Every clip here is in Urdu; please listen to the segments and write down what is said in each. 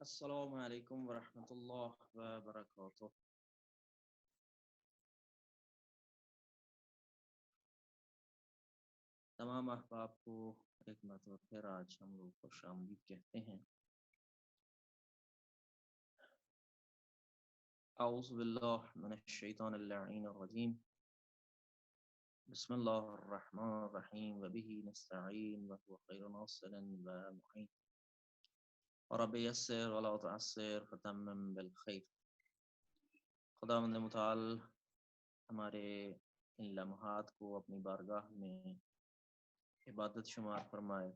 السلام علیکم ورحمۃ اللہ وبرکاتہ۔ تمام احباب کو ایک مرتبہ پھر آج ہم لوگ خوش آمدید کہتے ہیں۔ اعوذ باللہ من الشیطان اللعین الرجیم، بسم اللہ الرحمن الرحیم، وبہ نستعین وهو خیر ناصر ومعین، رب یسر ولا تعسر فتمم بالخیر۔ خداوند متعال ہمارے ان لمحات کو اپنی بارگاہ میں عبادت شمار فرمائے،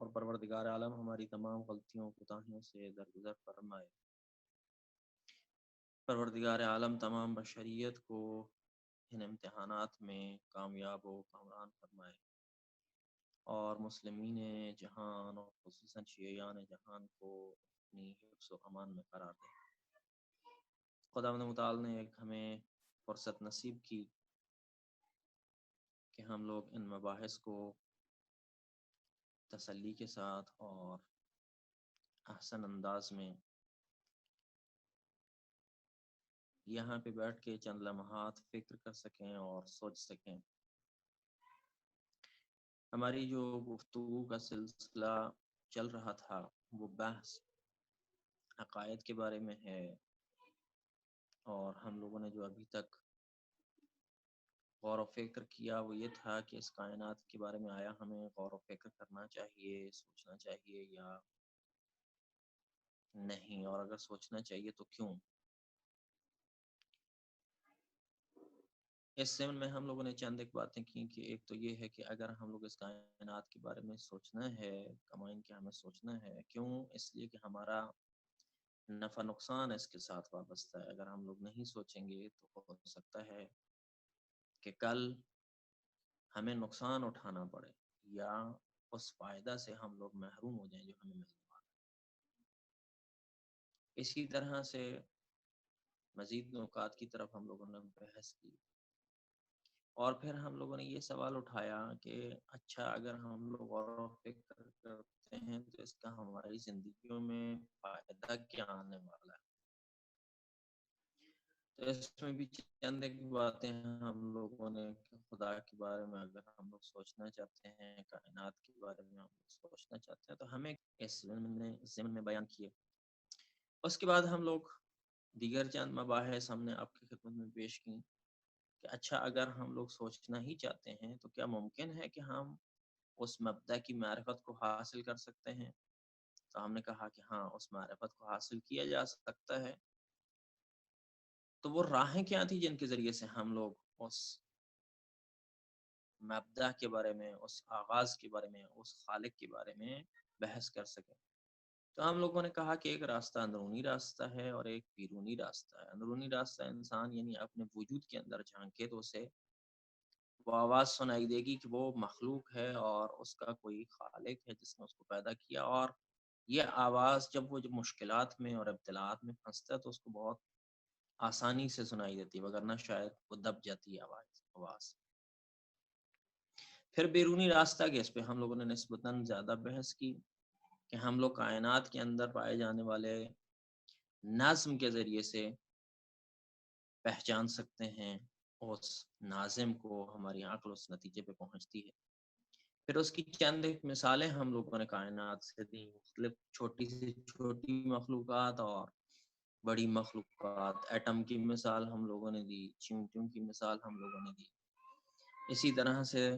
اور پروردگار عالم ہماری تمام غلطیوں کوتاہیوں سے درگزر فرمائے۔ پروردگار عالم تمام بشریت کو ان امتحانات میں کامیاب و کامران فرمائے، اور مسلمین جہان اور خصوصاً شیعیان جہان کو اپنی حفظ و امان میں قرار دے۔ خداوند متعال نے ایک ہمیں فرصت نصیب کی کہ ہم لوگ ان مباحث کو تسلی کے ساتھ اور احسن انداز میں یہاں پہ بیٹھ کے چند لمحات فکر کر سکیں اور سوچ سکیں۔ ہماری جو گفتگو کا سلسلہ چل رہا تھا وہ بحث عقائد کے بارے میں ہے، اور ہم لوگوں نے جو ابھی تک غور و فکر کیا وہ یہ تھا کہ اس کائنات کے بارے میں آیا ہمیں غور و فکر کرنا چاہیے، سوچنا چاہیے یا نہیں، اور اگر سوچنا چاہیے تو کیوں۔ اس ضمن میں ہم لوگوں نے چند ایک باتیں کی کہ ایک تو یہ ہے کہ اگر ہم لوگ اس کائنات کے بارے میں سوچنا ہے، کمائن کہ ہمیں سوچنا ہے، کیوں؟ اس لیے کہ ہمارا نفع نقصان اس کے ساتھ وابستہ ہے۔ اگر ہم لوگ نہیں سوچیں گے تو ہو سکتا ہے کہ کل ہمیں نقصان اٹھانا پڑے یا اس فائدہ سے ہم لوگ محروم ہو جائیں جو ہمیں ملنے والا ہے۔ اسی طرح سے مزید نکات کی طرف ہم لوگوں نے بحث کی، اور پھر ہم لوگوں نے یہ سوال اٹھایا کہ اچھا اگر ہم لوگ غور و فکر کرتے ہیں تو اس کا ہماری زندگیوں میں فائدہ کیا آنے والا ہے۔ تو اس میں بھی چند ایک باتیں ہم لوگوں نے کہ خدا کے بارے میں اگر ہم لوگ سوچنا چاہتے ہیں، کائنات کے بارے میں ہم لوگ سوچنا چاہتے ہیں تو ہمیں اس ضمن میں بیان کیے۔ اس کے بعد ہم لوگ دیگر چند مباحث ہم نے آپ کی خدمت میں پیش کی کہ اچھا اگر ہم لوگ سوچنا ہی چاہتے ہیں تو کیا ممکن ہے کہ ہم اس مبدا کی معرفت کو حاصل کر سکتے ہیں؟ تو ہم نے کہا کہ ہاں، اس معرفت کو حاصل کیا جا سکتا ہے۔ تو وہ راہیں کیا تھی جن کے ذریعے سے ہم لوگ اس مبدا کے بارے میں، اس آغاز کے بارے میں، اس خالق کے بارے میں بحث کر سکیں؟ تو ہم لوگوں نے کہا کہ ایک راستہ اندرونی راستہ ہے اور ایک بیرونی راستہ ہے۔ اندرونی راستہ انسان یعنی اپنے وجود کے اندر جھانکے تو اسے وہ آواز سنائی دے گی کہ وہ مخلوق ہے اور اس کا کوئی خالق ہے جس نے اس کو پیدا کیا، اور یہ آواز جب وہ مشکلات میں اور ابتلاءات میں پھنستا ہے تو اس کو بہت آسانی سے سنائی دیتی ہے، وگرنہ شاید وہ دب جاتی ہے آواز۔ پھر بیرونی راستہ کے اس پہ ہم لوگوں نے نسبتاً زیادہ بحث کی کہ ہم لوگ کائنات کے اندر پائے جانے والے نظم کے ذریعے سے پہچان سکتے ہیں اس ناظم کو، ہماری عقل اس نتیجے پہ پہنچتی ہے۔ پھر اس کی چند ایک مثالیں ہم لوگوں نے کائنات سے دی، مختلف چھوٹی سے چھوٹی مخلوقات اور بڑی مخلوقات۔ ایٹم کی مثال ہم لوگوں نے دی، چیونٹیوں کی مثال ہم لوگوں نے دی، اسی طرح سے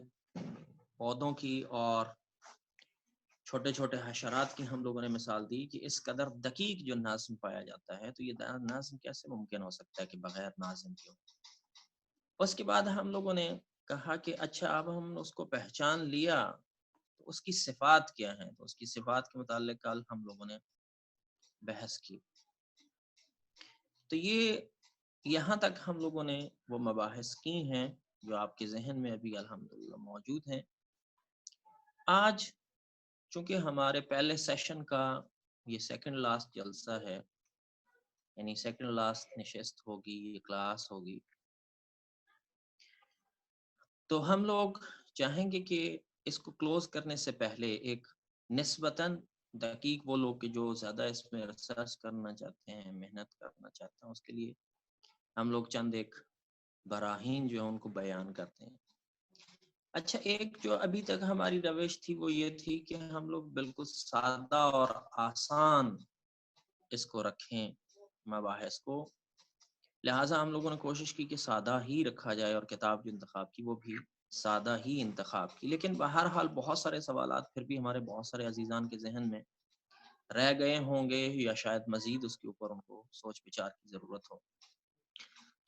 پودوں کی اور چھوٹے چھوٹے حشرات کی ہم لوگوں نے مثال دی کہ اس قدر دقیق جو نظم پایا جاتا ہے تو یہ نظم کیسے ممکن ہو سکتا ہے کہ بغیر نظم کے ہو۔ اس کے بعد ہم لوگوں نے کہا کہ اچھا اب ہم اس کو پہچان لیا تو اس کی صفات کیا ہیں، تو اس کی صفات کے متعلق کل ہم لوگوں نے بحث کی۔ تو یہ یہاں تک ہم لوگوں نے وہ مباحث کی ہیں جو آپ کے ذہن میں ابھی الحمدللہ موجود ہیں۔ آج چونکہ ہمارے پہلے سیشن کا یہ سیکنڈ لاسٹ جلسہ ہے، یعنی سیکنڈ لاسٹ نشست ہوگی، یہ کلاس ہوگی، تو ہم لوگ چاہیں گے کہ اس کو کلوز کرنے سے پہلے ایک نسبتاً دقیق وہ لوگ کہ جو زیادہ اس میں ریسرچ کرنا چاہتے ہیں، محنت کرنا چاہتے ہیں، اس کے لیے ہم لوگ چند ایک براہین جو ہیں ان کو بیان کرتے ہیں۔ اچھا، ایک جو ابھی تک ہماری روش تھی وہ یہ تھی کہ ہم لوگ بالکل سادہ اور آسان اس کو رکھیں مباحث کو، لہٰذا ہم لوگوں نے کوشش کی کہ سادہ ہی رکھا جائے اور کتاب جو انتخاب کی وہ بھی سادہ ہی انتخاب کی، لیکن بہرحال بہت سارے سوالات پھر بھی ہمارے بہت سارے عزیزان کے ذہن میں رہ گئے ہوں گے، یا شاید مزید اس کے اوپر ان کو سوچ بچار کی ضرورت ہو۔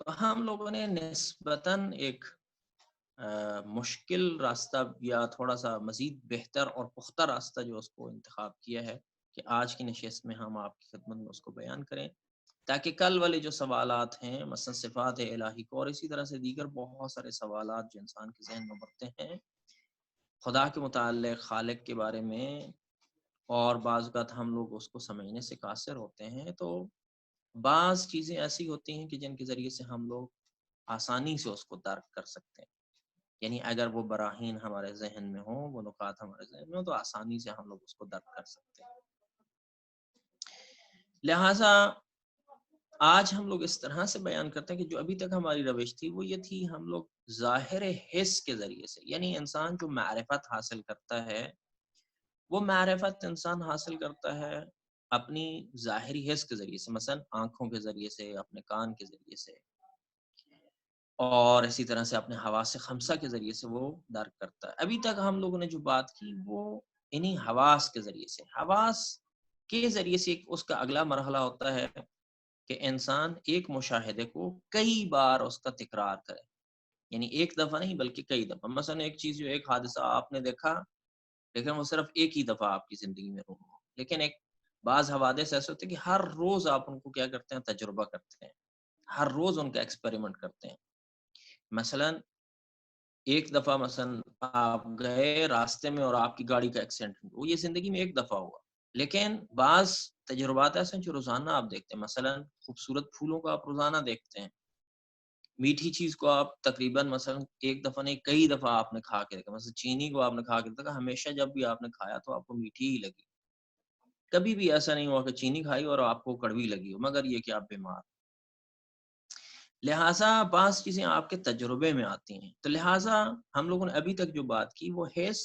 تو ہم لوگوں نے نسبتاً ایک مشکل راستہ یا تھوڑا سا مزید بہتر اور پختہ راستہ جو اس کو انتخاب کیا ہے کہ آج کی نشست میں ہم آپ کی خدمت میں اس کو بیان کریں، تاکہ کل والے جو سوالات ہیں مثلا صفات الہی کو اور اسی طرح سے دیگر بہت سارے سوالات جو انسان کے ذہن میں بڑھتے ہیں خدا کے متعلق، خالق کے بارے میں، اور بعض اوقات ہم لوگ اس کو سمجھنے سے قاصر ہوتے ہیں، تو بعض چیزیں ایسی ہوتی ہیں کہ جن کے ذریعے سے ہم لوگ آسانی سے اس کو درک کر سکتے ہیں، یعنی اگر وہ براہین ہمارے ذہن میں ہوں، وہ نکات ہمارے ذہن میں ہوں، تو آسانی سے ہم لوگ اس کو درک کر سکتے ہیں۔ لہٰذا آج ہم لوگ اس طرح سے بیان کرتے ہیں کہ جو ابھی تک ہماری روش تھی وہ یہ تھی، ہم لوگ ظاہر حس کے ذریعے سے، یعنی انسان جو معرفت حاصل کرتا ہے وہ معرفت انسان حاصل کرتا ہے اپنی ظاہری حس کے ذریعے سے، مثلا آنکھوں کے ذریعے سے، اپنے کان کے ذریعے سے، اور اسی طرح سے اپنے حواس خمسہ کے ذریعے سے وہ درک کرتا ہے۔ ابھی تک ہم لوگوں نے جو بات کی وہ انہی حواس کے ذریعے سے، حواس کے ذریعے سے اس کا اگلا مرحلہ ہوتا ہے کہ انسان ایک مشاہدے کو کئی بار اس کا تکرار کرے، یعنی ایک دفعہ نہیں بلکہ کئی دفعہ۔ مثلا ایک چیز جو ایک حادثہ آپ نے دیکھا لیکن وہ صرف ایک ہی دفعہ آپ کی زندگی میں ہوا، لیکن ایک بعض حوادث ایسے ہوتے ہیں کہ ہر روز آپ ان کو کیا کرتے ہیں، تجربہ کرتے ہیں، ہر روز ان کا ایکسپیریمنٹ کرتے ہیں۔ مثلا ایک دفعہ مثلا آپ گئے راستے میں اور آپ کی گاڑی کا ایکسیڈنٹ ہوا، وہ یہ زندگی میں ایک دفعہ ہوا، لیکن بعض تجربات ایسے ہیں جو روزانہ آپ دیکھتے ہیں۔ مثلا خوبصورت پھولوں کو آپ روزانہ دیکھتے ہیں، میٹھی چیز کو آپ تقریباً مثلا ایک دفعہ نہیں کئی دفعہ آپ نے کھا کے دیکھا، مثلا چینی کو آپ نے کھا کے دیکھا، ہمیشہ جب بھی آپ نے کھایا تو آپ کو میٹھی ہی لگی، کبھی بھی ایسا نہیں ہوا کہ چینی کھائی اور آپ کو کڑوی لگی ہو، مگر یہ کہ آپ بیمار۔ لہٰذا بعض چیزیں آپ کے تجربے میں آتی ہیں، تو لہٰذا ہم لوگوں نے ابھی تک جو بات کی وہ حس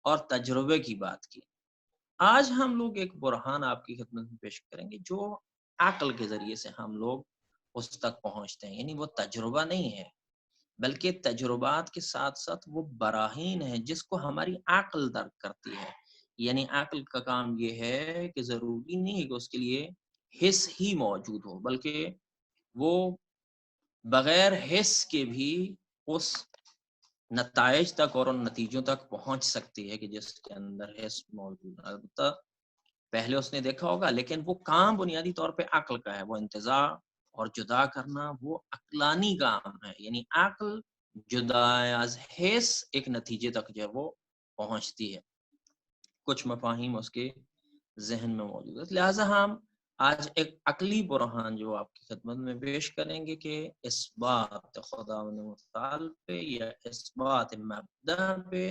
اور تجربے کی بات کی۔ آج ہم لوگ ایک برہان آپ کی خدمت میں پیش کریں گے جو عقل کے ذریعے سے ہم لوگ اس تک پہنچتے ہیں، یعنی وہ تجربہ نہیں ہے بلکہ تجربات کے ساتھ ساتھ وہ براہین ہیں جس کو ہماری عقل درک کرتی ہے۔ یعنی عقل کا کام یہ ہے کہ ضروری نہیں ہے کہ اس کے لیے حس ہی موجود ہو، بلکہ وہ بغیر حس کے بھی اس نتائج تک اور ان نتیجوں تک پہنچ سکتی ہے کہ جس کے اندر حس موجود ہے۔ البتہ پہلے اس نے دیکھا ہوگا، لیکن وہ کام بنیادی طور پہ عقل کا ہے، وہ انتزاع اور جدا کرنا وہ عقلانی کام ہے، یعنی عقل جدا از حس ایک نتیجے تک جو ہے وہ پہنچتی ہے، کچھ مفاہیم اس کے ذہن میں موجود ہے۔ لہٰذا ہم آج ایک عقلی برہان جو آپ کی خدمت میں پیش کریں گے کہ اس بات خدا متعال پہ یا اس بات مبدع پہ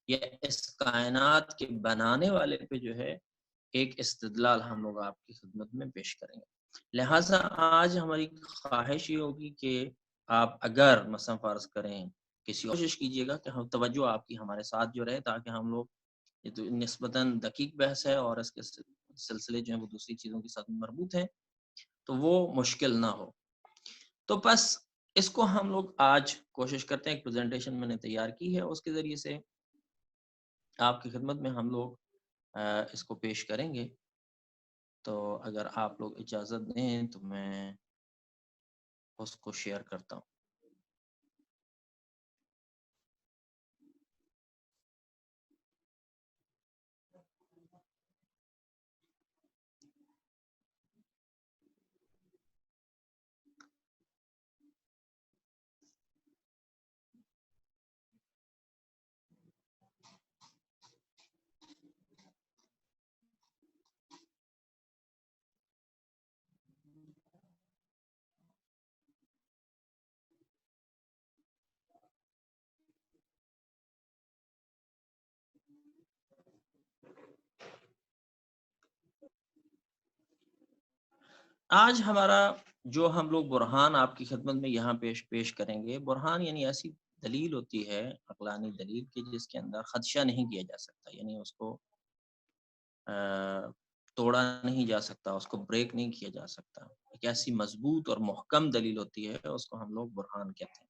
یا اس کائنات کے بنانے والے پہ جو ہے ایک استدلال ہم لوگ آپ کی خدمت میں پیش کریں گے۔ لہٰذا آج ہماری خواہش یہ ہوگی کہ آپ اگر مثلا فرض کریں کسی کوشش کیجیے گا کہ ہم توجہ آپ کی ہمارے ساتھ جو رہے، تاکہ ہم لوگ یہ تو نسبتاً دقیق بحث ہے اور اس کے سلسلے جو ہیں وہ دوسری چیزوں کے ساتھ مربوط ہیں، تو وہ مشکل نہ ہو۔ تو بس اس کو ہم لوگ آج کوشش کرتے ہیں، ایک پریزنٹیشن میں نے تیار کی ہے، اس کے ذریعے سے آپ کی خدمت میں ہم لوگ اس کو پیش کریں گے۔ تو اگر آپ لوگ اجازت دیں تو میں اس کو شیئر کرتا ہوں۔ آج ہمارا جو ہم لوگ برہان آپ کی خدمت میں یہاں پیش کریں گے، برہان یعنی ایسی دلیل ہوتی ہے، عقلانی دلیل کہ جس کے اندر خدشہ نہیں کیا جا سکتا، یعنی اس کو توڑا نہیں جا سکتا، اس کو بریک نہیں کیا جا سکتا، ایک ایسی مضبوط اور محکم دلیل ہوتی ہے، اس کو ہم لوگ برہان کہتے ہیں۔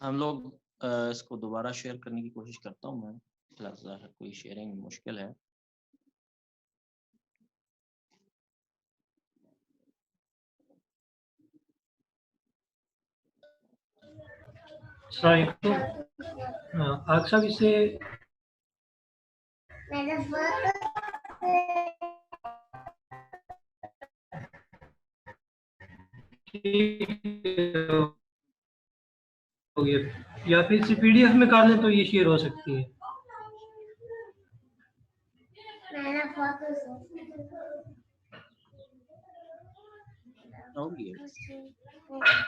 ہم لوگ اس کو دوبارہ شیئر کرنے کی کوشش کرتا ہوں میں، لہذا کوئی شیئرنگ مشکل ہے۔ آج صاحب اس سے یا پھر اسے پی ڈی ایف میں کر لیں تو یہ شیئر ہو سکتی ہے۔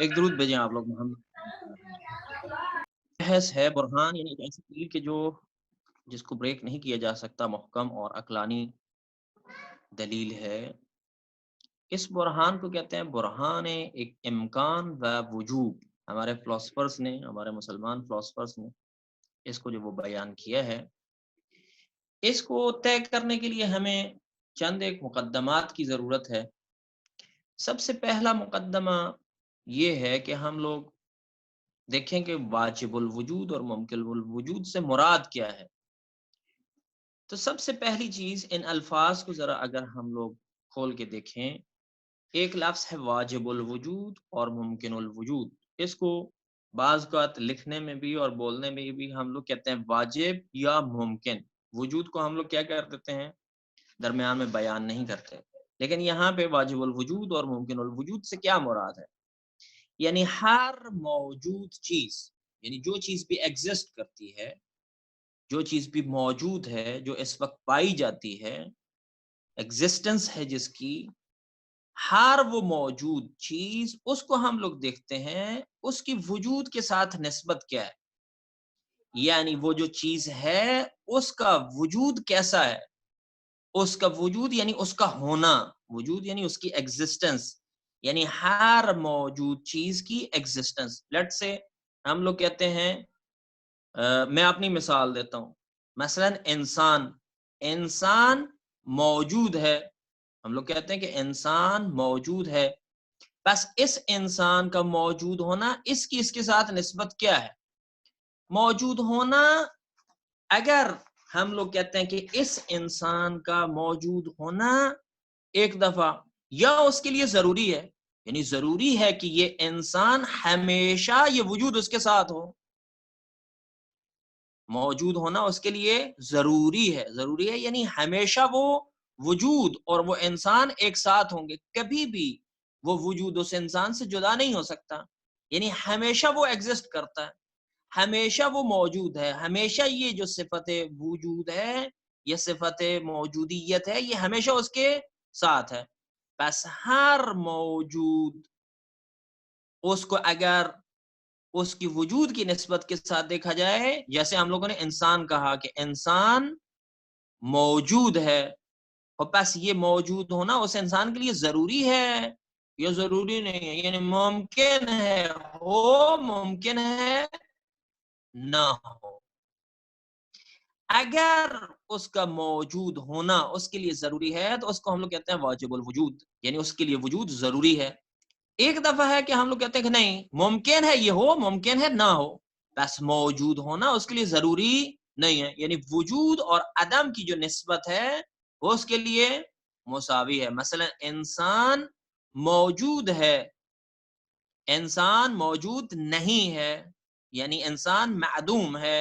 ایک درود بھیجیں آپ لوگ محمد۔ بحث ہے برہان یعنی ایک ایسی دلیل کہ جس کو بریک نہیں کیا جا سکتا، محکم اور عقلانی دلیل ہے۔ اس برہان کو کہتے ہیں برہان ایک امکان و وجوب۔ ہمارے فلاسفرز نے، ہمارے مسلمان فلاسفرز نے اس کو جو وہ بیان کیا ہے، اس کو طے کرنے کے لیے ہمیں چند ایک مقدمات کی ضرورت ہے۔ سب سے پہلا مقدمہ یہ ہے کہ ہم لوگ دیکھیں کہ واجب الوجود اور ممکن الوجود سے مراد کیا ہے۔ تو سب سے پہلی چیز ان الفاظ کو ذرا اگر ہم لوگ کھول کے دیکھیں، ایک لفظ ہے واجب الوجود اور ممکن الوجود۔ اس کو بعض اوقات لکھنے میں بھی اور بولنے میں بھی ہم لوگ کہتے ہیں واجب یا ممکن۔ وجود کو ہم لوگ کیا کر دیتے ہیں، درمیان میں بیان نہیں کرتے، لیکن یہاں پہ واجب الوجود اور ممکن الوجود سے کیا مراد ہے، یعنی ہر موجود چیز، یعنی جو چیز بھی ایگزسٹ کرتی ہے، جو چیز بھی موجود ہے، جو اس وقت پائی جاتی ہے، ایگزسٹنس ہے جس کی، ہر وہ موجود چیز، اس کو ہم لوگ دیکھتے ہیں اس کی وجود کے ساتھ نسبت کیا ہے، یعنی وہ جو چیز ہے اس کا وجود کیسا ہے۔ اس کا وجود یعنی اس کا ہونا، وجود یعنی اس کی ایگزسٹنس، یعنی ہر موجود چیز کی ایگزسٹنس۔ لیٹ سے ہم لوگ کہتے ہیں، میں اپنی مثال دیتا ہوں، مثلا انسان موجود ہے، ہم لوگ کہتے ہیں کہ انسان موجود ہے، بس اس انسان کا موجود ہونا اس کے ساتھ نسبت کیا ہے، موجود ہونا۔ اگر ہم لوگ کہتے ہیں کہ اس انسان کا موجود ہونا ایک دفعہ یا اس کے لیے ضروری ہے، یعنی ضروری ہے کہ یہ انسان ہمیشہ یہ وجود اس کے ساتھ ہو، موجود ہونا اس کے لیے ضروری ہے یعنی ہمیشہ وہ وجود اور وہ انسان ایک ساتھ ہوں گے، کبھی بھی وہ وجود اس انسان سے جدا نہیں ہو سکتا، یعنی ہمیشہ وہ ایگزسٹ کرتا ہے، ہمیشہ وہ موجود ہے، ہمیشہ یہ جو صفت وجود ہے، یہ صفت موجودیت ہے، یہ ہمیشہ اس کے ساتھ ہے۔ بس ہر موجود اس کو اگر اس کی وجود کی نسبت کے ساتھ دیکھا جائے، جیسے ہم لوگوں نے انسان کہا کہ انسان موجود ہے، اور بس یہ موجود ہونا اس انسان کے لیے ضروری ہے یا ضروری نہیں ہے، یعنی ممکن ہے ہو، ممکن ہے نہ ہو۔ اگر اس کا موجود ہونا اس کے لیے ضروری ہے تو اس کو ہم لوگ کہتے ہیں واجب الوجود، یعنی اس کے لیے وجود ضروری ہے۔ ایک دفعہ ہے کہ ہم لوگ کہتے ہیں کہ نہیں، ممکن ہے یہ ہو، ممکن ہے نہ ہو، بس موجود ہونا اس کے لیے ضروری نہیں ہے، یعنی وجود اور عدم کی جو نسبت ہے وہ اس کے لیے مساوی ہے. مثلا انسان موجود ہے، انسان موجود نہیں ہے، یعنی انسان معدوم ہے.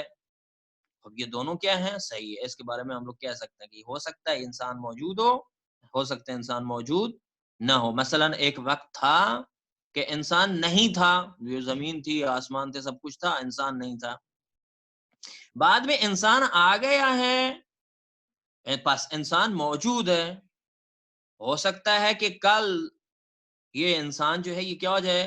اب یہ دونوں کیا ہیں؟ صحیح ہے. اس کے بارے میں ہم لوگ کہہ سکتے ہیں کہ ہو سکتا ہے انسان موجود ہو سکتا ہے انسان موجود نہ ہو. مثلا ایک وقت تھا کہ انسان نہیں تھا، یہ زمین تھی، آسمان تھے، سب کچھ تھا، انسان نہیں تھا. بعد میں انسان آ گیا ہے، پس انسان موجود ہے. ہو سکتا ہے کہ کل یہ انسان جو ہے یہ کیا ہو جائے؟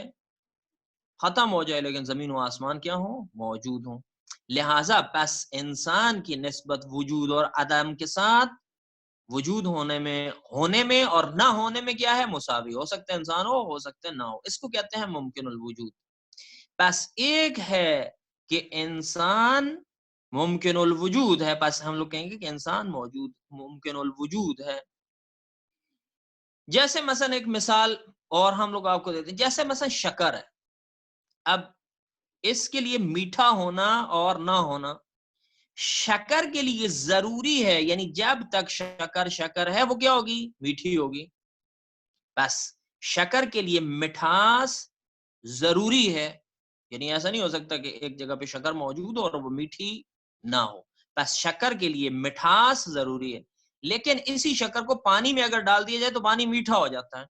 ختم ہو جائے، لیکن زمین و آسمان کیا ہوں؟ موجود ہوں. لہٰذا پس انسان کی نسبت وجود اور عدم کے ساتھ وجود ہونے میں اور نہ ہونے میں کیا ہے؟ مساوی. ہو سکتا ہے انسان ہو سکتا ہے نہ ہو. اس کو کہتے ہیں ممکن الوجود. پس ایک ہے کہ انسان ممکن الوجود ہے، پس ہم لوگ کہیں گے کہ انسان موجود ممکن الوجود ہے. جیسے مثلا ایک مثال اور ہم لوگ آپ کو دیتے ہیں، جیسے مثلا شکر ہے. اب اس کے لیے میٹھا ہونا اور نہ ہونا شکر کے لیے ضروری ہے، یعنی جب تک شکر ہے وہ کیا ہوگی؟ میٹھی ہوگی. بس شکر کے لیے مٹھاس ضروری ہے، یعنی ایسا نہیں ہو سکتا کہ ایک جگہ پہ شکر موجود ہو اور وہ میٹھی نہ ہو. بس شکر کے لیے مٹھاس ضروری ہے. لیکن اسی شکر کو پانی میں اگر ڈال دیا جائے تو پانی میٹھا ہو جاتا ہے،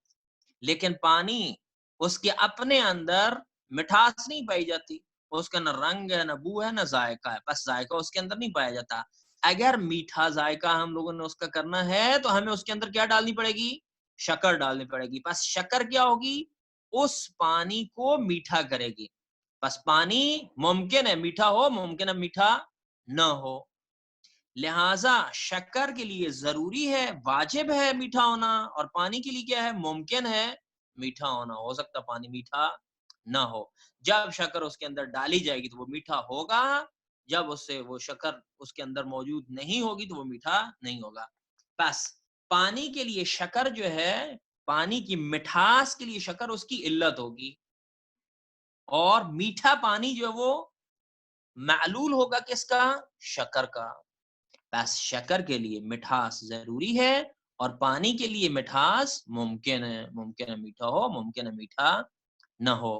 لیکن پانی اس کے اپنے اندر مٹھاس نہیں پائی جاتی، اس کا نہ رنگ ہے، نہ بو ہے، نہ ذائقہ ہے. بس ذائقہ اس کے اندر نہیں پایا جاتا. اگر میٹھا ذائقہ ہم لوگوں نے اس کا کرنا ہے تو ہمیں اس کے اندر کیا ڈالنی پڑے گی؟ شکر ڈالنی پڑے گی. بس شکر کیا ہوگی؟ اس پانی کو میٹھا کرے گی. بس پانی ممکن ہے میٹھا ہو، ممکن ہے میٹھا نہ ہو. لہٰذا شکر کے لیے ضروری ہے، واجب ہے میٹھا ہونا، اور پانی کے لیے کیا ہے؟ ممکن ہے میٹھا ہونا. ہو سکتا پانی میٹھا نہ ہو. جب شکر اس کے اندر ڈالی جائے گی تو وہ میٹھا ہوگا، جب اس سے وہ شکر اس کے اندر موجود نہیں ہوگی تو وہ میٹھا نہیں ہوگا. بس پانی کے لیے شکر جو ہے، پانی کی مٹھاس کے لیے شکر اس کی علت ہوگی، اور میٹھا پانی جو ہے وہ معلول ہوگا کس کا؟ شکر کا. بس شکر کے لیے مٹھاس ضروری ہے اور پانی کے لیے مٹھاس ممکن ہے میٹھا ہو، ممکن ہے میٹھا نہ ہو.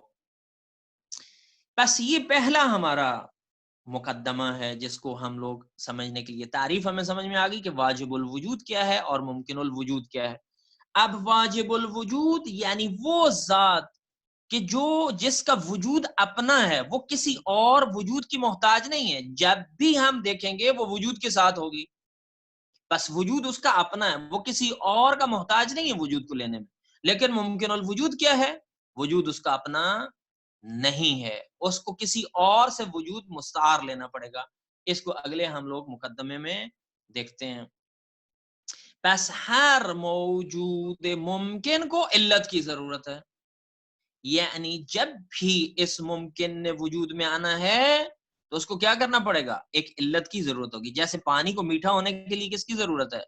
بس یہ پہلا ہمارا مقدمہ ہے جس کو ہم لوگ سمجھنے کے لیے تعریف ہمیں سمجھ میں آ گئی کہ واجب الوجود کیا ہے اور ممکن الوجود کیا ہے. اب واجب الوجود یعنی وہ ذات کہ جس کا وجود اپنا ہے، وہ کسی اور وجود کی محتاج نہیں ہے. جب بھی ہم دیکھیں گے وہ وجود کے ساتھ ہوگی. بس وجود اس کا اپنا ہے، وہ کسی اور کا محتاج نہیں ہے وجود کو لینے میں. لیکن ممکن الوجود کیا ہے؟ وجود اس کا اپنا نہیں ہے، اس کو کسی اور سے وجود مستعار لینا پڑے گا. اس کو اگلے ہم لوگ مقدمے میں دیکھتے ہیں. بس ہر موجود ممکن کو علت کی ضرورت ہے، یعنی جب بھی اس ممکن نے وجود میں آنا ہے تو اس کو کیا کرنا پڑے گا؟ ایک علت کی ضرورت ہوگی. جیسے پانی کو میٹھا ہونے کے لیے کس کی ضرورت ہے؟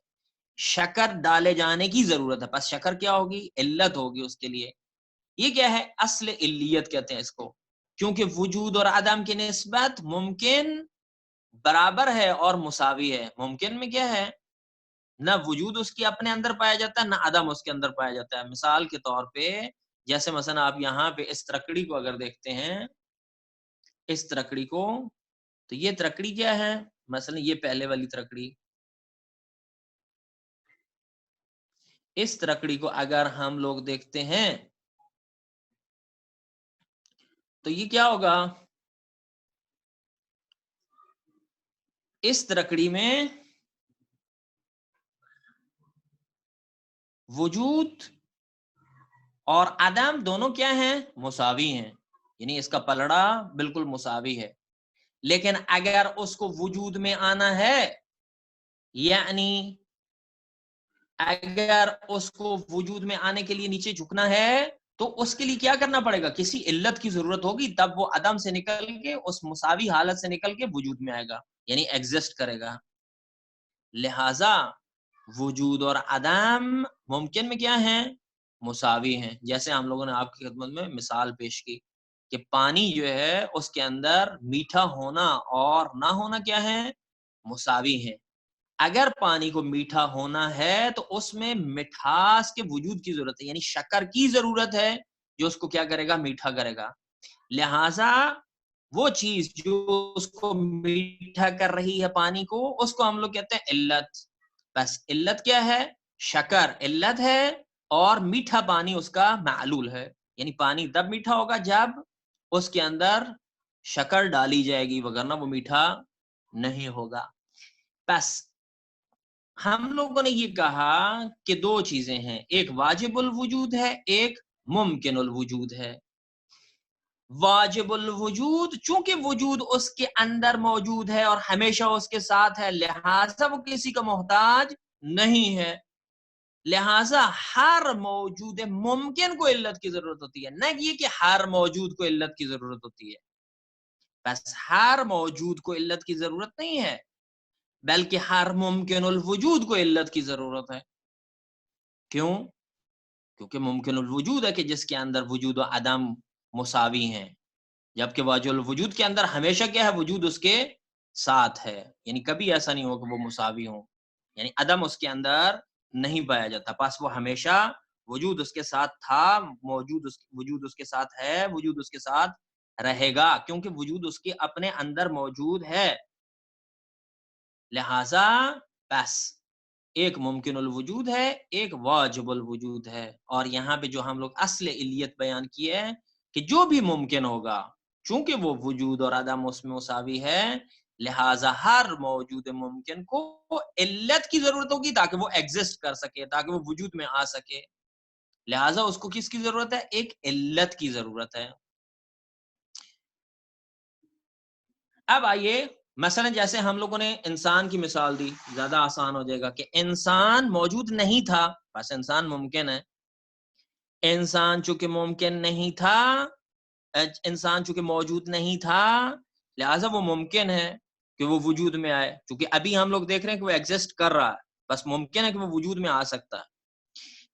شکر ڈالے جانے کی ضرورت ہے. پس شکر کیا ہوگی؟ علت ہوگی اس کے لیے. یہ کیا ہے؟ اصل علیت کہتے ہیں اس کو، کیونکہ وجود اور عدم کی نسبت ممکن برابر ہے اور مساوی ہے. ممکن میں کیا ہے؟ نہ وجود اس کے اپنے اندر پایا جاتا ہے، نہ عدم اس کے اندر پایا جاتا ہے. مثال کے طور پہ جیسے مثلا آپ یہاں پہ اس ترکڑی کو اگر دیکھتے ہیں، اس ترکڑی کو، تو یہ ترکڑی کیا ہے؟ مثلا یہ پہلے والی ترکڑی، اس ترکڑی کو اگر ہم لوگ دیکھتے ہیں تو یہ کیا ہوگا؟ اس ترکڑی میں وجود اور عدم دونوں کیا ہیں؟ مساوی ہیں، یعنی اس کا پلڑا بالکل مساوی ہے. لیکن اگر اس کو وجود میں آنا ہے، یعنی اگر اس کو وجود میں آنے کے لیے نیچے جھکنا ہے تو اس کے لیے کیا کرنا پڑے گا؟ کسی علت کی ضرورت ہوگی، تب وہ عدم سے نکل کے اس مساوی حالت سے نکل کے وجود میں آئے گا، یعنی ایگزسٹ کرے گا. لہذا وجود اور عدم ممکن میں کیا ہیں؟ مساوی ہیں. جیسے ہم لوگوں نے آپ کی خدمت میں مثال پیش کی کہ پانی جو ہے اس کے اندر میٹھا ہونا اور نہ ہونا کیا ہے؟ مساوی ہیں. اگر پانی کو میٹھا ہونا ہے تو اس میں مٹھاس کے وجود کی ضرورت ہے، یعنی شکر کی ضرورت ہے جو اس کو کیا کرے گا، میٹھا کرے گا. لہذا وہ چیز جو اس کو میٹھا کر رہی ہے پانی کو، اس کو ہم لوگ کہتے ہیں علت. بس علت کیا ہے؟ شکر علت ہے اور میٹھا پانی اس کا معلول ہے. یعنی پانی تب میٹھا ہوگا جب اس کے اندر شکر ڈالی جائے گی، وگرنہ وہ میٹھا نہیں ہوگا. بس ہم لوگوں نے یہ کہا کہ دو چیزیں ہیں، ایک واجب الوجود ہے، ایک ممکن الوجود ہے. واجب الوجود چونکہ وجود اس کے اندر موجود ہے اور ہمیشہ اس کے ساتھ ہے، لہذا وہ کسی کا محتاج نہیں ہے. لہذا ہر موجود ممکن کو علت کی ضرورت ہوتی ہے، نہ یہ کہ ہر موجود کو علت کی ضرورت ہوتی ہے. بس ہر موجود کو علت کی ضرورت نہیں ہے، بلکہ ہر ممکن الوجود کو علت کی ضرورت ہے. کیوں؟ کیونکہ ممکن الوجود ہے کہ جس کے اندر وجود و عدم مساوی ہیں، جبکہ واجب الوجود کے اندر ہمیشہ کیا ہے، وجود اس کے ساتھ ہے. یعنی کبھی ایسا نہیں ہو کہ وہ مساوی ہوں، یعنی عدم اس کے اندر نہیں پایا جاتا. پس وہ ہمیشہ وجود اس کے ساتھ تھا، وجود اس کے ساتھ ہے، وجود اس کے ساتھ رہے گا، کیونکہ وجود اس کے اپنے اندر موجود ہے. لہذا بس ایک ممکن الوجود ہے، ایک واجب الوجود ہے. اور یہاں پہ جو ہم لوگ اصل علیت بیان کیے ہیں کہ جو بھی ممکن ہوگا، چونکہ وہ وجود اور عدم اس میں مساوی ہے، لہذا ہر موجود ممکن کو علت کی ضرورت ہوگی تاکہ وہ ایگزسٹ کر سکے، تاکہ وہ وجود میں آ سکے. لہذا اس کو کس کی ضرورت ہے؟ ایک علت کی ضرورت ہے. اب آئیے مثلا جیسے ہم لوگوں نے انسان کی مثال دی، زیادہ آسان ہو جائے گا کہ انسان موجود نہیں تھا، بس انسان ممکن ہے. انسان چونکہ ممکن نہیں تھا، انسان چونکہ موجود نہیں تھا، لہٰذا وہ ممکن ہے کہ وہ وجود میں آئے. چونکہ ابھی ہم لوگ دیکھ رہے ہیں کہ وہ ایگزسٹ کر رہا ہے، بس ممکن ہے کہ وہ وجود میں آ سکتا ہے.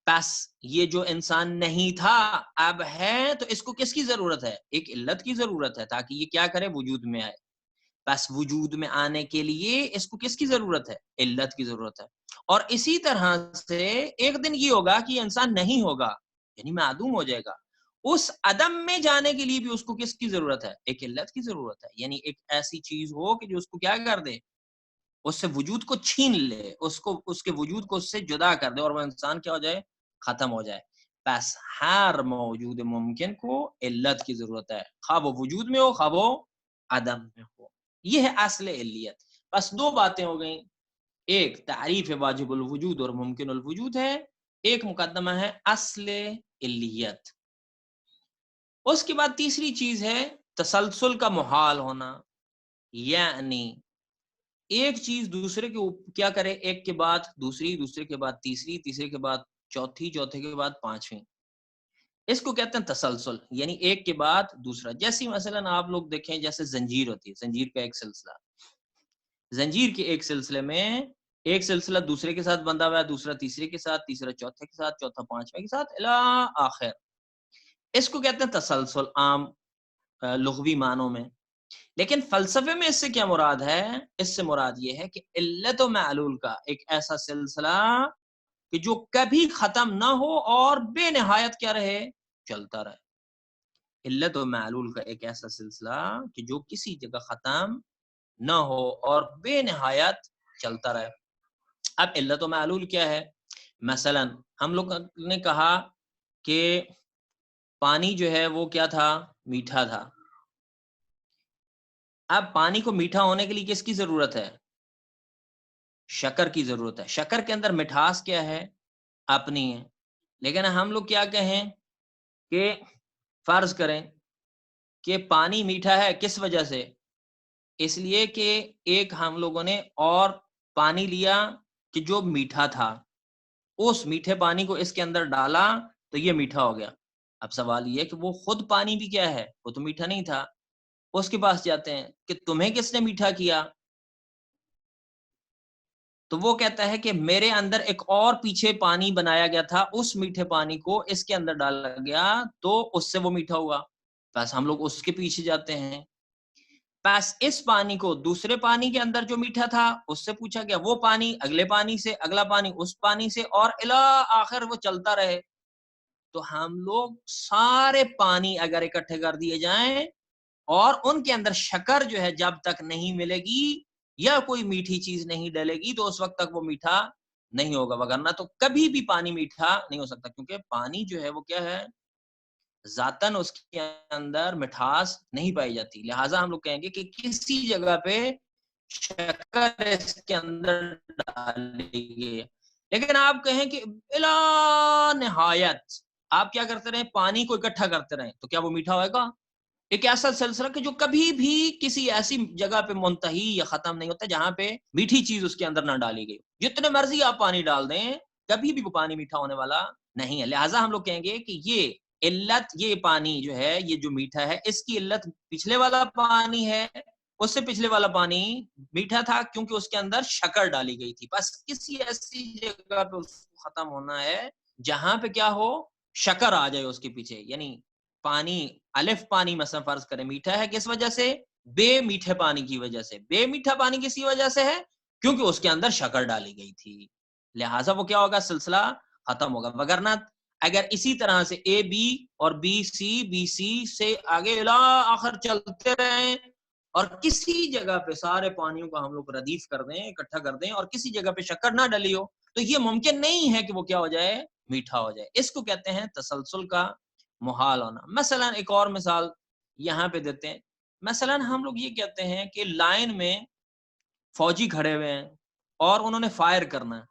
بس یہ جو انسان نہیں تھا اب ہے، تو اس کو کس کی ضرورت ہے؟ ایک علت کی ضرورت ہے تاکہ یہ کیا کرے، وجود میں آئے. بس وجود میں آنے کے لیے اس کو کس کی ضرورت ہے؟ علت کی ضرورت ہے. اور اسی طرح سے ایک دن یہ ہوگا کہ انسان نہیں ہوگا، یعنی معدوم ہو جائے گا. اس عدم میں جانے کے لیے بھی اس کو کس کی ضرورت ہے؟ ایک علت کی ضرورت ہے. یعنی ایک ایسی چیز ہو کہ جو اس کو کیا کر دے، اس سے وجود کو چھین لے، اس کے وجود کو اس سے جدا کر دے، اور وہ انسان کیا ہو جائے، ختم ہو جائے. بس ہر موجود ممکن کو علت کی ضرورت ہے، خواہ وہ وجود میں ہو خواہ وہ عدم میں ہو. یہ ہے اصل علیت. بس دو باتیں ہو گئیں، ایک تعریف واجب الوجود اور ممکن الوجود ہے، ایک مقدمہ ہے اصل علیت. اس کے بعد تیسری چیز ہے تسلسل کا محال ہونا، یعنی ایک چیز دوسرے کے کیا کرے، ایک کے بعد دوسری، دوسرے کے بعد تیسری، تیسرے کے بعد چوتھی، چوتھے کے بعد پانچویں. اس کو کہتے ہیں تسلسل، یعنی ایک کے بعد دوسرا. جیسی مثلا آپ لوگ دیکھیں جیسے زنجیر ہوتی ہے، زنجیر کا ایک سلسلہ، زنجیر کے ایک سلسلے میں ایک سلسلہ دوسرے کے ساتھ بندھا ہوا ہے، دوسرا تیسرے کے ساتھ، تیسرا چوتھے کے ساتھ، چوتھا پانچویں کے ساتھ الی آخر. اس کو کہتے ہیں تسلسل عام لغوی معنوں میں. لیکن فلسفے میں اس سے کیا مراد ہے؟ اس سے مراد یہ ہے کہ علت و معلول کا ایک ایسا سلسلہ کہ جو کبھی ختم نہ ہو اور بے نہایت کیا رہے، چلتا رہے. علت و معلول کا ایک ایسا سلسلہ کہ جو کسی جگہ ختم نہ ہو اور بے نہایت چلتا رہے. اب علت و معلول کیا ہے؟ مثلا ہم لوگ نے کہا کہ پانی جو ہے وہ کیا تھا، میٹھا تھا. اب پانی کو میٹھا ہونے کے لیے کس کی ضرورت ہے؟ شکر کی ضرورت ہے. شکر کے اندر مٹھاس کیا ہے، اپنی ہے. لیکن ہم لوگ کیا کہیں کہ فرض کریں کہ پانی میٹھا ہے، کس وجہ سے؟ اس لیے کہ ایک ہم لوگوں نے اور پانی لیا کہ جو میٹھا تھا، اس میٹھے پانی کو اس کے اندر ڈالا تو یہ میٹھا ہو گیا. اب سوال یہ کہ وہ خود پانی بھی کیا ہے، وہ تو میٹھا نہیں تھا. اس کے پاس جاتے ہیں کہ تمہیں کس نے میٹھا کیا؟ تو وہ کہتا ہے کہ میرے اندر ایک اور پیچھے پانی بنایا گیا تھا، اس میٹھے پانی کو اس کے اندر ڈالا گیا تو اس سے وہ میٹھا ہوا. بس ہم لوگ اس کے پیچھے جاتے ہیں. بس اس پانی کو دوسرے پانی کے اندر جو میٹھا تھا اس سے پوچھا گیا، وہ پانی اگلے پانی سے، اگلا پانی اس پانی سے، اور الی آخر وہ چلتا رہے. تو ہم لوگ سارے پانی اگر اکٹھے کر دیے جائیں اور ان کے اندر شکر جو ہے جب تک نہیں ملے گی یا کوئی میٹھی چیز نہیں ڈلے گی تو اس وقت تک وہ میٹھا نہیں ہوگا، وگرنہ تو کبھی بھی پانی میٹھا نہیں ہو سکتا، کیونکہ پانی جو ہے وہ کیا ہے، ذاتاً اس کے اندر مٹھاس نہیں پائی جاتی. لہٰذا ہم لوگ کہیں گے کہ کسی جگہ پہ شکر اس کے اندر ڈالی گئی ہے. لیکن آپ کہیں کہ الا نہایت آپ کیا کرتے رہیں، پانی کو اکٹھا کرتے رہیں، تو کیا وہ میٹھا ہوئے گا؟ ایک ایسا سلسلہ کہ جو کبھی بھی کسی ایسی جگہ پہ منتہی یا ختم نہیں ہوتا جہاں پہ میٹھی چیز اس کے اندر نہ ڈالی گئی. جتنے مرضی آپ پانی ڈال دیں کبھی بھی وہ پانی میٹھا ہونے والا نہیں ہے. لہٰذا ہم لوگ کہیں گے کہ یہ علت، یہ پانی جو ہے، یہ جو میٹھا ہے، اس کی علت پچھلے والا پانی ہے، اس سے پچھلے والا پانی میٹھا تھا کیونکہ اس کے اندر شکر ڈالی گئی تھی. بس کسی ایسی جگہ پہ اس کو ختم ہونا ہے جہاں پہ کیا ہو، شکر آ جائے اس کے پیچھے. یعنی پانی، الف پانی مثلا فرض کریں میٹھا ہے، کس وجہ سے؟ بے میٹھے پانی کی وجہ سے. بے میٹھا پانی کسی وجہ سے ہے کیونکہ اس کے اندر شکر ڈالی گئی تھی. لہٰذا وہ کیا ہوگا، سلسلہ ختم ہوگا. وگرنہ اگر اسی طرح سے اے بی اور بی سی سے آگے الی آخر چلتے رہیں اور کسی جگہ پہ سارے پانیوں کا ہم لوگ ردیف کر دیں، اکٹھا کر دیں، اور کسی جگہ پہ شکر نہ ڈلی ہو، تو یہ ممکن نہیں ہے کہ وہ کیا ہو جائے، میٹھا ہو جائے. اس کو کہتے ہیں تسلسل کا محال ہونا. مثلا ایک اور مثال یہاں پہ دیتے ہیں. مثلا ہم لوگ یہ کہتے ہیں کہ لائن میں فوجی کھڑے ہوئے ہیں اور انہوں نے فائر کرنا ہے.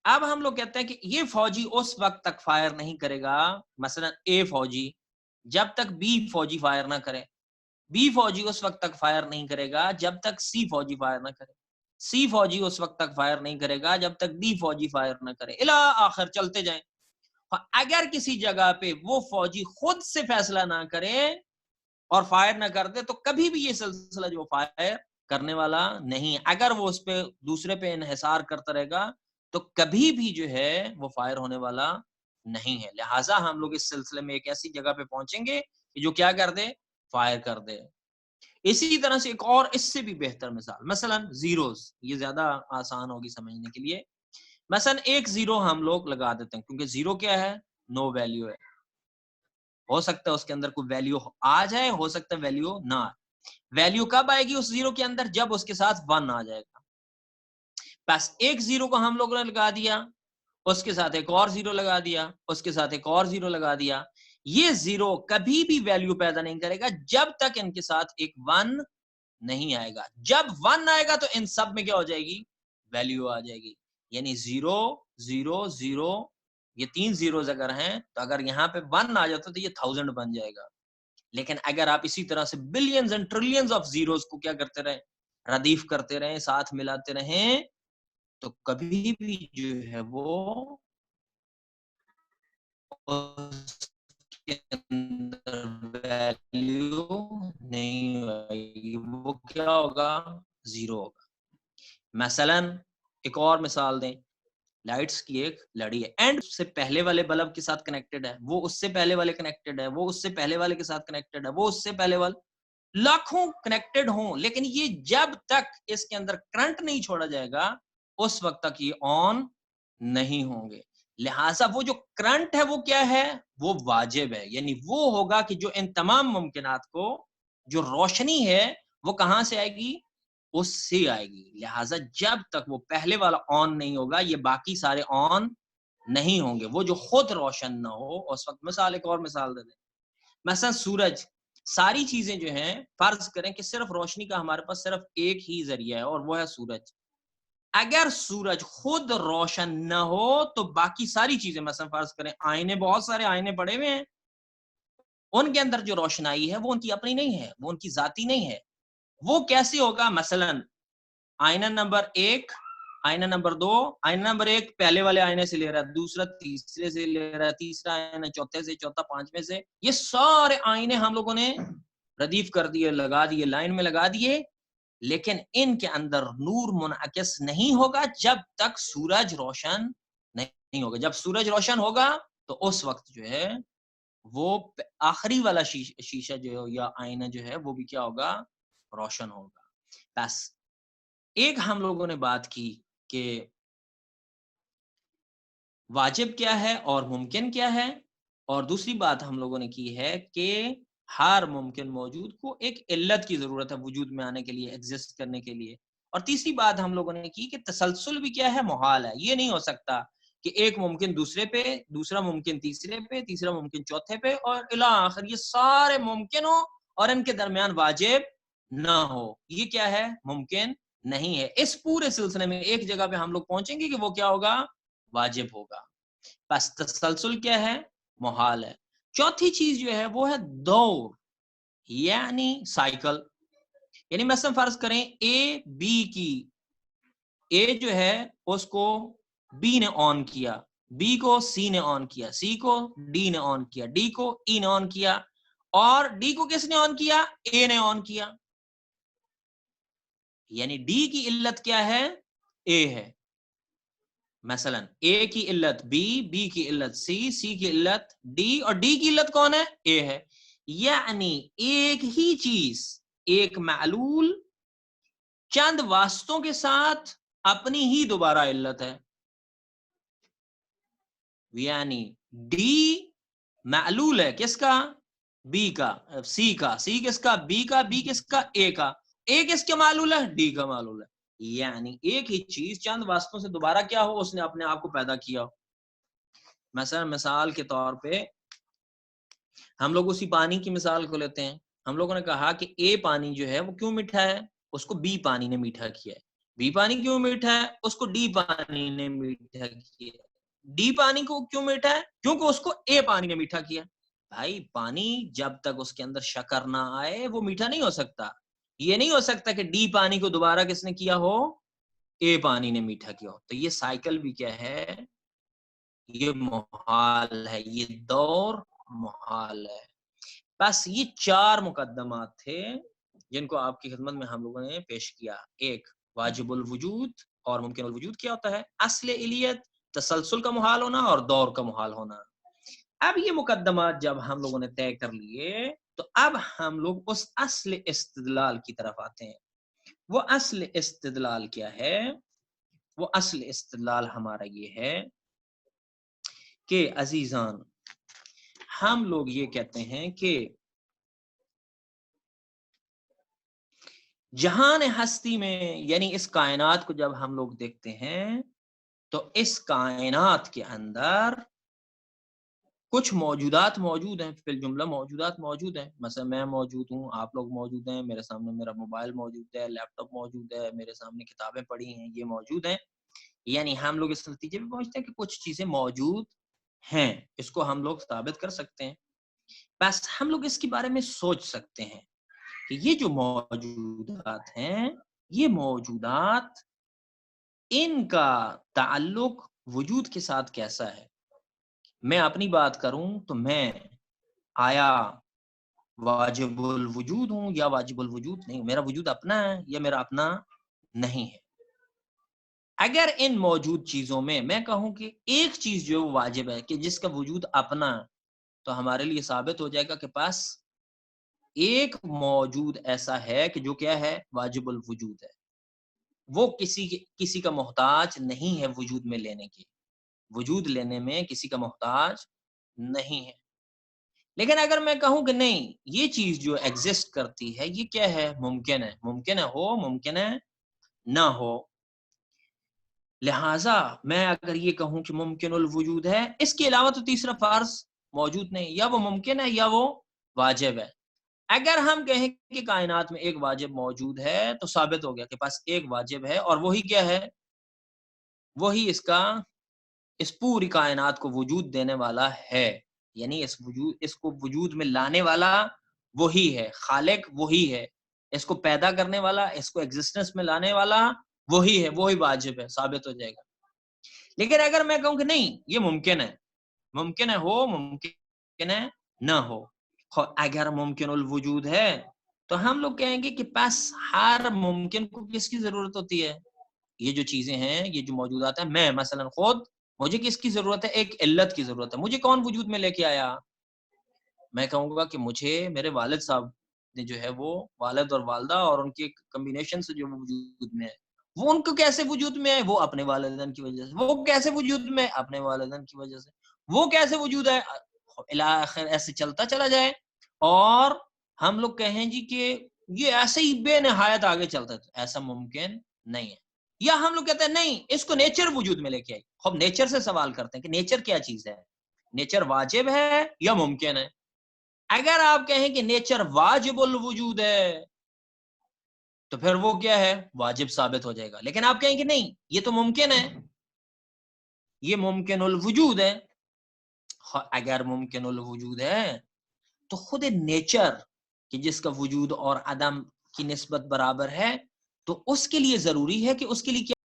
اب ہم لوگ کہتے ہیں کہ یہ فوجی اس وقت تک فائر نہیں کرے گا، مثلا اے فوجی، جب تک بی فوجی فائر نہ کرے. بی فوجی اس وقت تک فائر نہیں کرے گا جب تک سی فوجی فائر نہ کرے. سی فوجی اس وقت تک فائر نہیں کرے گا جب تک ڈی فوجی فائر نہ کرے. الی آخر چلتے جائیں. اگر کسی جگہ پہ وہ فوجی خود سے فیصلہ نہ کرے اور فائر نہ کر دے تو کبھی بھی یہ سلسلہ جو فائر کرنے والا نہیں. اگر وہ اس پہ دوسرے پہ انحصار کرتا رہے گا تو کبھی بھی جو ہے وہ فائر ہونے والا نہیں ہے. لہٰذا ہم لوگ اس سلسلے میں ایک ایسی جگہ پہ پہنچیں گے کہ جو کیا کر دے، فائر کر دے. اسی طرح سے ایک اور اس سے بھی بہتر مثال، مثلا زیروز، یہ زیادہ آسان ہوگی سمجھنے کے لیے. مثلا ایک زیرو ہم لوگ لگا دیتے ہیں کیونکہ زیرو کیا ہے، نو ویلیو ہے. ہو سکتا ہے اس کے اندر کوئی ویلیو آ جائے، ہو سکتا ہے ویلیو نہ آئے. ویلیو کب آئے گی اس زیرو کے اندر؟ جب اس کے ساتھ 1 آ جائے گا. بس ایک زیرو کو ہم لوگوں نے لگا دیا، اس کے ساتھ ایک اور زیرو لگا دیا، اس کے ساتھ ایک اور زیرو لگا دیا. یہ زیرو کبھی بھی ویلیو پیدا نہیں کرے گا جب تک ان کے ساتھ ایک 1 نہیں آئے گا. جب 1 آئے گا تو ان سب میں کیا ہو جائے گی، ویلیو آ جائے گی. یعنی 0 0 0، یہ 3 زیروز اگر ہیں تو اگر یہاں پہ 1 آ جاتا تو یہ 1000 بن جائے گا. لیکن اگر آپ اسی طرح سے billions and trillions of zeros کو کیا کرتے رہیں، ردیف کرتے رہیں، ساتھ ملاتے رہیں، تو کبھی بھی جو ہے وہ اس کے اندر ویلیو نہیں آئے گی، وہ کیا ہوگا، زیرو ہوگا. مثلا ایک اور مثال دیں، لائٹس کی ایک لڑی ہے، اینڈ سے پہلے والے بلب کے ساتھ کنیکٹڈ ہے، وہ اس سے پہلے والے کنیکٹڈ ہے، وہ اس سے پہلے والے کے ساتھ کنیکٹڈ ہے، وہ اس سے پہلے والے، لاکھوں کنیکٹڈ ہوں، لیکن یہ جب تک اس کے اندر کرنٹ نہیں چھوڑا جائے گا اس وقت تک یہ آن نہیں ہوں گے. لہٰذا وہ جو کرنٹ ہے وہ کیا ہے، وہ واجب ہے. یعنی وہ ہوگا کہ جو ان تمام ممکنات کو، جو روشنی ہے وہ کہاں سے آئے گی، اس سے آئے گی. لہٰذا جب تک وہ پہلے والا آن نہیں ہوگا یہ باقی سارے آن نہیں ہوں گے. وہ جو خود روشن نہ ہو اس وقت. مثال ایک اور مثال دے دیں، مثلا سورج، ساری چیزیں جو ہیں فرض کریں کہ صرف روشنی کا ہمارے پاس صرف ایک ہی ذریعہ ہے اور وہ ہے سورج. اگر سورج خود روشن نہ ہو تو باقی ساری چیزیں، مثلا فرض کریں آئینے، بہت سارے آئینے پڑے ہوئے ہیں، ان کے اندر جو روشنائی ہے وہ ان کی اپنی نہیں ہے، وہ ان کی ذاتی نہیں ہے. وہ کیسے ہوگا؟ مثلا آئینہ نمبر 1، آئینہ نمبر 2، آئینہ نمبر 1 پہلے والے آئینے سے لے رہا ہے، دوسرا تیسرے سے لے رہا ہے، تیسرا آئینہ چوتھے سے، چوتھا پانچویں سے. یہ سارے آئینے ہم لوگوں نے ردیف کر دیے، لگا دیے، لائن میں لگا دیے، لیکن ان کے اندر نور منعکس نہیں ہوگا جب تک سورج روشن نہیں ہوگا. جب سورج روشن ہوگا تو اس وقت جو ہے وہ آخری والا شیشہ جو ہے یا آئینہ جو ہے وہ بھی کیا ہوگا، روشن ہوگا. بس ایک ہم لوگوں نے بات کی کہ واجب کیا ہے اور ممکن کیا ہے, اور دوسری بات ہم لوگوں نے کی ہے کہ ہر ممکن موجود کو ایک علت کی ضرورت ہے وجود میں آنے کے لیے, ایگزسٹ کرنے کے لیے. اور تیسری بات ہم لوگوں نے کی کہ تسلسل بھی کیا ہے, محال ہے. یہ نہیں ہو سکتا کہ ایک ممکن دوسرے پہ, دوسرا ممکن تیسرے پہ, تیسرا ممکن چوتھے پہ, اور الی آخر یہ سارے ممکن ہو اور ان کے درمیان واجب نہ ہو. یہ کیا ہے, ممکن نہیں ہے. اس پورے سلسلے میں ایک جگہ پہ ہم لوگ پہنچیں گے کہ وہ کیا ہوگا, واجب ہوگا. بس تسلسل کیا ہے, محال ہے. چوتھی چیز جو ہے وہ ہے دور, یعنی سائیکل. یعنی مثلا فرض کریں اے بی کی, اے جو ہے اس کو بی نے آن کیا, بی کو سی نے آن کیا, سی کو ڈی نے آن کیا, ڈی کو ای نے آن کیا, اور ڈی کو کس نے آن کیا, اے نے آن کیا. یعنی ڈی کی علت کیا ہے, اے ہے. مثلا اے کی علت بی, بی کی علت سی, سی کی علت ڈی, اور ڈی کی علت کون ہے, اے ہے. یعنی ایک ہی چیز, ایک معلول چند واسطوں کے ساتھ اپنی ہی دوبارہ علت ہے. یعنی ڈی معلول ہے کس کا, بی کا, سی کا, سی کس کا, بی کا, بی کس کا, اے کا, اے کس کا معلول ہے, ڈی کا معلول ہے. یعنی ایک ہی چیز چند واسطوں سے دوبارہ کیا ہو, اس نے اپنے آپ کو پیدا کیا ہو. مثلا مثال کے طور پہ ہم لوگ اسی پانی کی مثال کو لیتے ہیں. ہم لوگوں نے کہا کہ اے پانی جو ہے وہ کیوں میٹھا ہے, اس کو بی پانی نے میٹھا کیا ہے. بی پانی کیوں میٹھا ہے, اس کو ڈی پانی نے میٹھا کیا ہے. ڈی پانی کو کیوں میٹھا ہے, کیونکہ اس کو اے پانی نے میٹھا کیا. بھائی پانی جب تک اس کے اندر شکر نہ آئے وہ میٹھا نہیں ہو سکتا. یہ نہیں ہو سکتا کہ ڈی پانی کو دوبارہ کس نے کیا ہو, اے پانی نے میٹھا کیا ہو. تو یہ سائیکل بھی کیا ہے, یہ محال ہے, یہ دور محال ہے. بس یہ چار مقدمات تھے جن کو آپ کی خدمت میں ہم لوگوں نے پیش کیا. ایک واجب الوجود اور ممکن الوجود کیا ہوتا ہے, اصل علیت, تسلسل کا محال ہونا, اور دور کا محال ہونا. اب یہ مقدمات جب ہم لوگوں نے طے کر لیے تو اب ہم لوگ اس اصل استدلال کی طرف آتے ہیں. وہ اصل استدلال کیا ہے, وہ اصل استدلال ہمارا یہ ہے کہ عزیزان ہم لوگ یہ کہتے ہیں کہ جہان ہستی میں, یعنی اس کائنات کو جب ہم لوگ دیکھتے ہیں تو اس کائنات کے اندر کچھ موجودات موجود ہیں, فی الجملہ موجودات موجود ہیں. مثلا میں موجود ہوں, آپ لوگ موجود ہیں, میرے سامنے میرا موبائل موجود ہے, لیپ ٹاپ موجود ہے, میرے سامنے کتابیں پڑھی ہیں, یہ موجود ہیں. یعنی ہم لوگ اس نتیجے پہ پہنچتے ہیں کہ کچھ چیزیں موجود ہیں, اس کو ہم لوگ ثابت کر سکتے ہیں. بس ہم لوگ اس کے بارے میں سوچ سکتے ہیں کہ یہ جو موجودات ہیں, یہ موجودات ان کا تعلق وجود کے ساتھ کیسا ہے. میں اپنی بات کروں تو میں آیا واجب الوجود ہوں یا واجب الوجود نہیں, میرا وجود اپنا ہے یا میرا اپنا نہیں ہے. اگر ان موجود چیزوں میں کہوں کہ ایک چیز جو واجب ہے کہ جس کا وجود اپنا, تو ہمارے لیے ثابت ہو جائے گا کہ پاس ایک موجود ایسا ہے کہ جو کیا ہے, واجب الوجود ہے. وہ کسی کا محتاج نہیں ہے وجود میں لینے کے, وجود لینے میں کسی کا محتاج نہیں ہے. لیکن اگر میں کہوں کہ نہیں, یہ چیز جو ایگزسٹ کرتی ہے یہ کیا ہے, ممکن ہے, ممکن ہے ہو, ممکن ہے نہ ہو. لہٰذا میں اگر یہ کہوں کہ ممکن الوجود ہے, اس کے علاوہ تو تیسرا فرض موجود نہیں, یا وہ ممکن ہے یا وہ واجب ہے. اگر ہم کہیں کہ کائنات میں ایک واجب موجود ہے تو ثابت ہو گیا کہ پاس ایک واجب ہے, اور وہی کیا ہے, وہی اس پوری کائنات کو وجود دینے والا ہے. یعنی اس کو وجود میں لانے والا وہی ہے, خالق وہی ہے, اس کو پیدا کرنے والا, اس کو ایگزسٹنس میں لانے والا وہی ہے, وہی واجب ہے, ثابت ہو جائے گا. لیکن اگر میں کہوں کہ نہیں, یہ ممکن ہے, ممکن ہے ہو, ممکن ہے نہ ہو. اگر ممکن الوجود ہے تو ہم لوگ کہیں گے کہ پس ہر ممکن کو کس کی ضرورت ہوتی ہے, یہ جو چیزیں ہیں, یہ جو موجودات ہیں, میں مثلا خود, مجھے کس کی ضرورت ہے, ایک علت کی ضرورت ہے. مجھے کون وجود میں لے کے آیا, میں کہوں گا کہ مجھے میرے والد صاحب جو ہے وہ والد اور والدہ اور ان کے کمبینیشن سے جو وجود میں ہے، وہ ان کو کیسے وجود میں ہے؟ وہ اپنے والدین کی وجہ سے۔ وہ کیسے وجود میں؟ اپنے والدین کی وجہ سے۔ وہ کیسے وجود ہے؟ الاخر ایسے چلتا چلا جائے اور ہم لوگ کہیں جی کہ یہ ایسے ہی بے نہایت آگے چلتا ہے، ایسا ممکن نہیں ہے۔ یا ہم لوگ کہتے ہیں نہیں، اس کو نیچر وجود میں لے کے آئی۔ خب نیچر سے سوال کرتے ہیں کہ نیچر کیا چیز ہے؟ نیچر واجب ہے یا ممکن ہے؟ اگر آپ کہیں کہ نیچر واجب الوجود ہے تو پھر وہ کیا ہے؟ واجب ثابت ہو جائے گا۔ لیکن آپ کہیں کہ نہیں، یہ تو ممکن ہے، یہ ممکن الوجود ہے۔ اگر ممکن الوجود ہے تو خود نیچر کہ جس کا وجود اور عدم کی نسبت برابر ہے، تو اس کے لیے ضروری ہے کہ اس کے لیے کیا